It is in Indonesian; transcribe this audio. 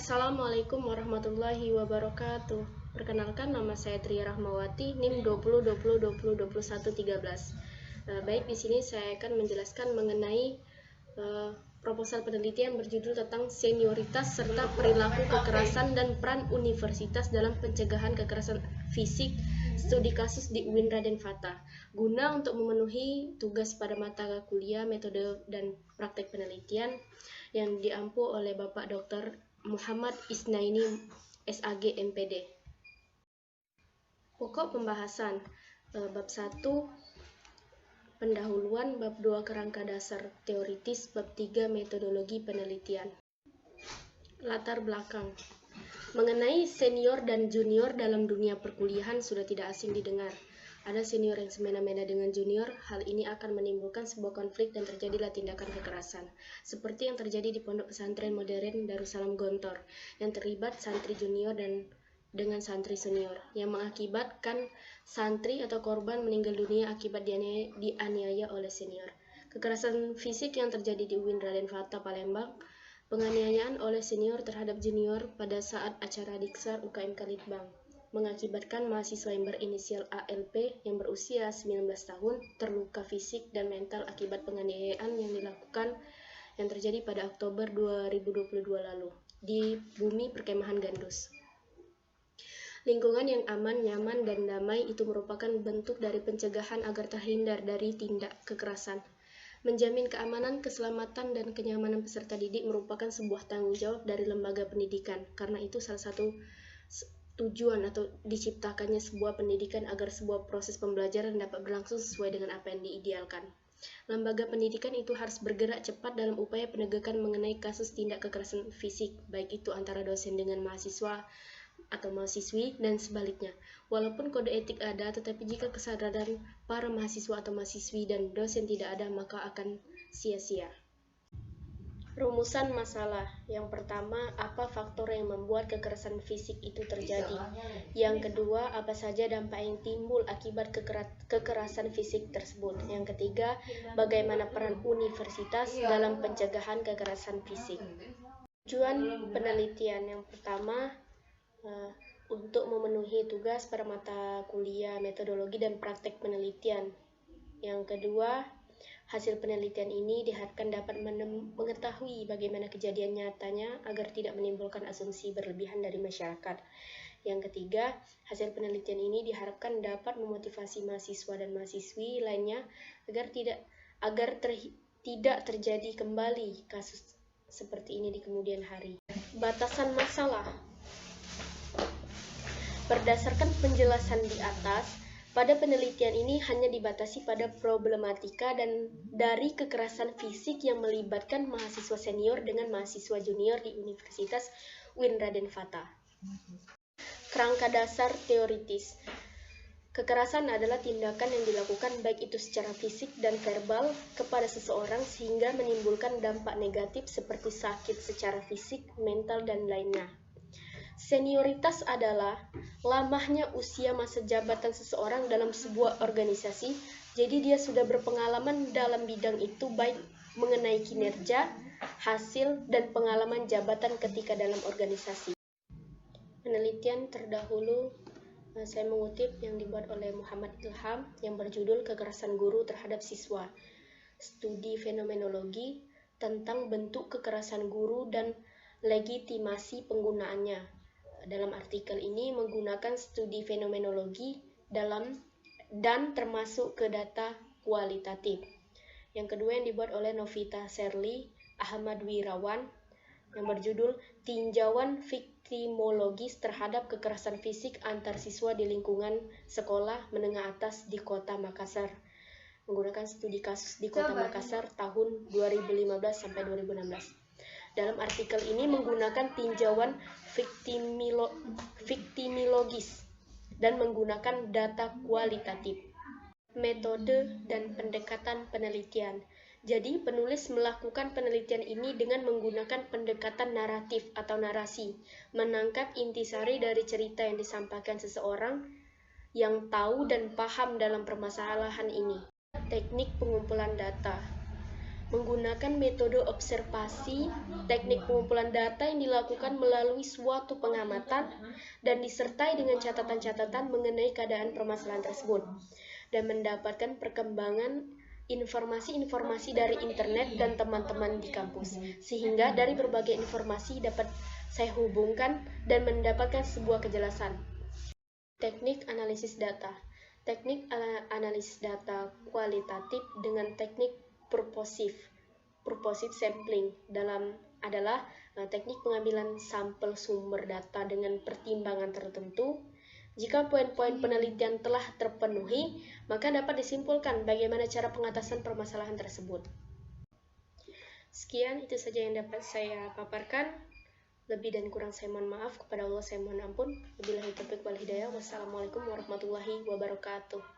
Assalamualaikum warahmatullahi wabarakatuh. Perkenalkan, nama saya Tria Rahmawati, NIM 2020202113. Baik, di sini saya akan menjelaskan mengenai proposal penelitian berjudul tentang senioritas serta perilaku kekerasan dan peran universitas dalam pencegahan kekerasan fisik, studi kasus di UIN Raden Fatah, guna untuk memenuhi tugas pada mata kuliah metode dan praktek penelitian yang diampu oleh Bapak Dr. Muhammad Isnaini SAG MPD. Pokok pembahasan bab 1 pendahuluan, bab 2 kerangka dasar teoritis, bab 3 metodologi penelitian. Latar belakang mengenai senior dan junior dalam dunia perkuliahan sudah tidak asing didengar. Ada senior yang semena-mena dengan junior, hal ini akan menimbulkan sebuah konflik dan terjadilah tindakan kekerasan. Seperti yang terjadi di Pondok Pesantren Modern Darussalam Gontor, yang terlibat santri junior dan dengan santri senior, yang mengakibatkan santri atau korban meninggal dunia akibat dianiaya oleh senior. Kekerasan fisik yang terjadi di UIN Raden Fatah Palembang, penganiayaan oleh senior terhadap junior pada saat acara Diksar UKM Kalitbang, mengakibatkan mahasiswa yang berinisial ALP yang berusia 19 tahun terluka fisik dan mental akibat penganiayaan yang terjadi pada Oktober 2022 lalu di bumi perkemahan Gandus. Lingkungan yang aman, nyaman, dan damai itu merupakan bentuk dari pencegahan agar terhindar dari tindak kekerasan. Menjamin keamanan, keselamatan, dan kenyamanan peserta didik merupakan sebuah tanggung jawab dari lembaga pendidikan. Karena itu salah satu tujuan atau diciptakannya sebuah pendidikan agar sebuah proses pembelajaran dapat berlangsung sesuai dengan apa yang diidealkan. Lembaga pendidikan itu harus bergerak cepat dalam upaya penegakan mengenai kasus tindak kekerasan fisik, baik itu antara dosen dengan mahasiswa atau mahasiswi dan sebaliknya. Walaupun kode etik ada, tetapi jika kesadaran para mahasiswa atau mahasiswi dan dosen tidak ada, maka akan sia-sia. Rumusan masalah. Yang pertama, apa faktor yang membuat kekerasan fisik itu terjadi? Yang kedua, apa saja dampak yang timbul akibat kekerasan fisik tersebut? Yang ketiga, bagaimana peran universitas dalam pencegahan kekerasan fisik? Tujuan penelitian yang pertama, untuk memenuhi tugas pada mata kuliah metodologi dan praktek penelitian. Yang kedua, hasil penelitian ini diharapkan dapat mengetahui bagaimana kejadian nyatanya agar tidak menimbulkan asumsi berlebihan dari masyarakat. Yang ketiga, hasil penelitian ini diharapkan dapat memotivasi mahasiswa dan mahasiswi lainnya agar tidak terjadi kembali kasus seperti ini di kemudian hari. Batasan masalah. Berdasarkan penjelasan di atas, pada penelitian ini hanya dibatasi pada problematika dan dari kekerasan fisik yang melibatkan mahasiswa senior dengan mahasiswa junior di Universitas UIN Raden Fatah. Kerangka dasar teoritis. Kekerasan adalah tindakan yang dilakukan baik itu secara fisik dan verbal kepada seseorang sehingga menimbulkan dampak negatif seperti sakit secara fisik, mental, dan lainnya. Senioritas adalah lamanya usia masa jabatan seseorang dalam sebuah organisasi, jadi dia sudah berpengalaman dalam bidang itu baik mengenai kinerja, hasil, dan pengalaman jabatan ketika dalam organisasi. Penelitian terdahulu saya mengutip yang dibuat oleh Muhammad Ilham yang berjudul Kekerasan Guru Terhadap Siswa, Studi Fenomenologi tentang bentuk kekerasan guru dan legitimasi penggunaannya. Dalam artikel ini menggunakan studi fenomenologi dan termasuk ke data kualitatif. Yang kedua yang dibuat oleh Novita Serli, Ahmad Wirawan yang berjudul Tinjauan Viktimologis Terhadap Kekerasan Fisik Antar Siswa di Lingkungan Sekolah Menengah Atas di Kota Makassar. Menggunakan studi kasus di Kota Makassar tahun 2015 sampai 2016. Dalam artikel ini menggunakan tinjauan viktimologis dan menggunakan data kualitatif. Metode dan pendekatan penelitian. Jadi, penulis melakukan penelitian ini dengan menggunakan pendekatan naratif atau narasi, menangkap intisari dari cerita yang disampaikan seseorang yang tahu dan paham dalam permasalahan ini. Teknik pengumpulan data. menggunakan metode observasi, teknik pengumpulan data yang dilakukan melalui suatu pengamatan dan disertai dengan catatan-catatan mengenai keadaan permasalahan tersebut, dan mendapatkan perkembangan informasi-informasi dari internet dan teman-teman di kampus, sehingga dari berbagai informasi dapat saya hubungkan dan mendapatkan sebuah kejelasan. Teknik analisis data. Teknik analisis data kualitatif dengan teknik purposive sampling adalah teknik pengambilan sampel sumber data dengan pertimbangan tertentu. Jika poin-poin penelitian telah terpenuhi, maka dapat disimpulkan bagaimana cara pengatasan permasalahan tersebut. Sekian, itu saja yang dapat saya paparkan. Lebih dan kurang saya mohon maaf, kepada Allah saya mohon ampun. Wabillahi taufiq wal hidayah. Wassalamualaikum warahmatullahi wabarakatuh.